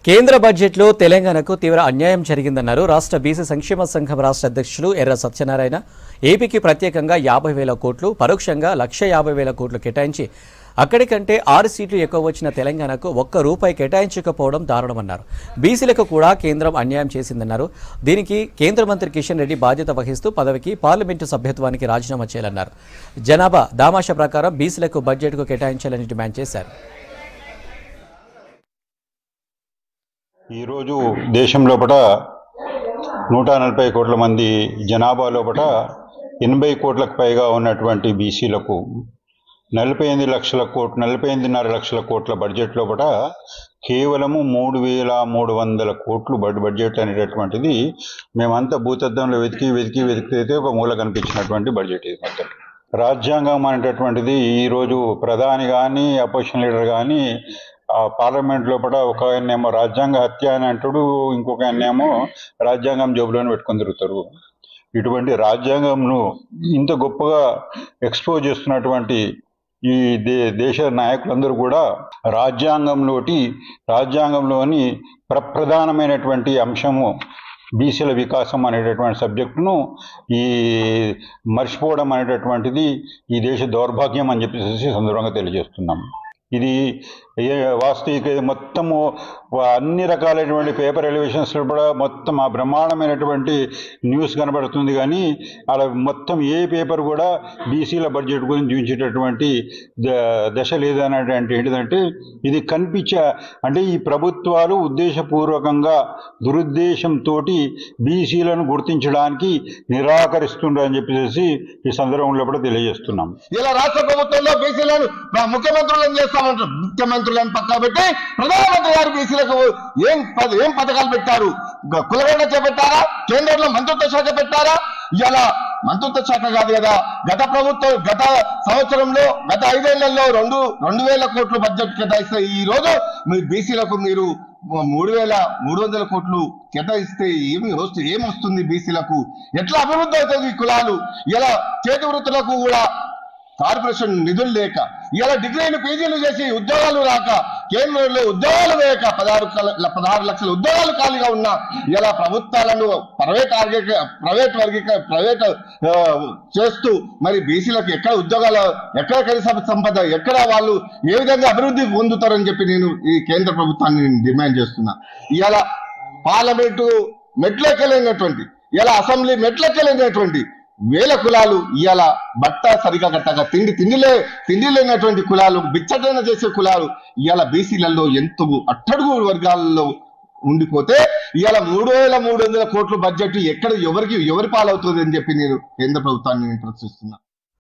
కేంద్ర బడ్జెట్లో తెలంగాణకు తీవ్ర అన్యాయం జరిగిందన్నారు రాష్ట్ర బీసీ సంక్షేమ సంఘం రాష్ట్ర అధ్యక్షులు ఎర్ర సత్యనారాయణ. ఏపీకి ప్రత్యేకంగా 50,000 కోట్లు, పరోక్షంగా 1,50,000 కోట్లు కేటాయించి అక్కడికంటే 6 సీట్లు ఎక్కువ వచ్చిన తెలంగాణకు ఒక్క రూపాయి కేటాయించకపోవడం దారుణమన్నారు. బీసీలకు కూడా కేంద్రం అన్యాయం చేసిందన్నారు. దీనికి కేంద్ర మంత్రి కిషన్ రెడ్డి బాధ్యత వహిస్తూ పదవికి పార్లమెంటు సభ్యత్వానికి రాజీనామా చేయాలన్నారు. జనాభా దామాషా ప్రకారం బీసీలకు బడ్జెట్కు కేటాయించాలని డిమాండ్ చేశారు. ఈరోజు దేశం లోపల 140 కోట్ల మంది జనాభా లోపల 80 కోట్లకు పైగా ఉన్నటువంటి బీసీలకు 45 లక్షల కోట్లు 45.5 లక్షల కోట్ల బడ్జెట్ లోపల కేవలము 3,300 కోట్లు బడ్జెట్ అనేటటువంటిది మేమంతా భూతద్దంలో వెతికితే ఒక మూల కనిపించినటువంటి బడ్జెట్ ఇది. మొత్తం రాజ్యాంగం అనేటటువంటిది ఈరోజు ప్రధాని కానీ అపోజిషన్ లీడర్ కానీ పార్లమెంట్ లోపల ఒక ఆయనేమో రాజ్యాంగ హత్య అని అంటాడు, ఇంకొక ఆయనేమో రాజ్యాంగం జోబులోనే పెట్టుకొని తిరుగుతారు. ఇటువంటి రాజ్యాంగంను ఇంత గొప్పగా ఎక్స్పోజ్ చేస్తున్నటువంటి ఈ దేశ నాయకులందరూ కూడా రాజ్యాంగంలోని ప్రధానమైనటువంటి అంశము బీసీల వికాసం అనేటటువంటి సబ్జెక్టును మర్చిపోవడం అనేటటువంటిది ఈ దేశ దౌర్భాగ్యం అని చెప్పేసి సందర్భంగా తెలియజేస్తున్నాం. ఇది వాస్తవిక మొత్తము అన్ని రకాలైనటువంటి పేపర్ ఎలివేషన్స్లో కూడా మొత్తం ఆ బ్రహ్మాండమైనటువంటి న్యూస్ కనబడుతుంది, కానీ అలా మొత్తం ఏ పేపర్ కూడా బీసీల బడ్జెట్ గురించి చూపించేటటువంటి దశ లేదనేటువంటి ఏంటిదంటే ఇది అంటే ఈ ప్రభుత్వాలు ఉద్దేశపూర్వకంగా దురుద్దేశంతో బీసీలను గుర్తించడానికి నిరాకరిస్తుండ్రని చెప్పేసి ఈ సందర్భంలో కూడా తెలియజేస్తున్నాం. ఇలా రాష్ట్ర ప్రభుత్వంలో బీసీలను ముఖ్యమంత్రులను చేస్తామంటారు. ముఖ్యమంత్రులను పక్కా పెట్టి ప్రధానమంత్రి గారు బీసీలకు ఏం పథకాలు పెట్టారు? కులగండ చేపట్టారా? కేంద్రంలో మంత్రిత్వ శాఖ పెట్టారా? ఇలా మంత్రిత్వ శాఖ కాదు కదా. గత సంవత్సరంలో గత 5 ఏళ్లలో 2,000 కోట్లు బడ్జెట్ కేటాయిస్తే ఈ రోజు మీ బీసీలకు మీరు 3,300 కోట్లు కేటాయిస్తే ఏమొస్తుంది? బీసీలకు ఎట్లా అభివృద్ధి అవుతుంది? కులాలు ఇలా చేతి వృత్తులకు కూడా కార్పొరేషన్ నిధులు లేక, ఇలా డిగ్రీలు పీజీలు చేసి ఉద్యోగాలు రాక, కేంద్రంలో ఉద్యోగాలు వేయక 16 లక్షల ఉద్యోగాలు ఖాళీగా ఉన్న ఇలా ప్రభుత్వాలను ప్రైవేట్ చేస్తూ మరి బీసీలకు ఎక్కడ ఉద్యోగాలు, ఎక్కడ కనీస సంపద, ఎక్కడ వాళ్ళు ఏ విధంగా అభివృద్ధి పొందుతారని చెప్పి నేను ఈ కేంద్ర ప్రభుత్వాన్ని డిమాండ్ చేస్తున్నా. ఇలా పార్లమెంటు మెట్లెక్కలేనటువంటి, ఇలా అసెంబ్లీ మెట్లెక్కలేనటువంటి వేల కులాలు ఇవాళ బట్ట సరిగా కట్టగా తిండి లేనటువంటి కులాలు, బిచ్చటైన చేసే కులాలు ఇవాళ బీసీలలో ఎంతో అట్టడుగు వర్గాలలో ఉండిపోతే ఇవాళ 3,300 కోట్ల బడ్జెట్ ఎవరి పాలవుతుంది అని చెప్పి నేను కేంద్ర ప్రభుత్వాన్ని ప్రశ్నిస్తున్నా.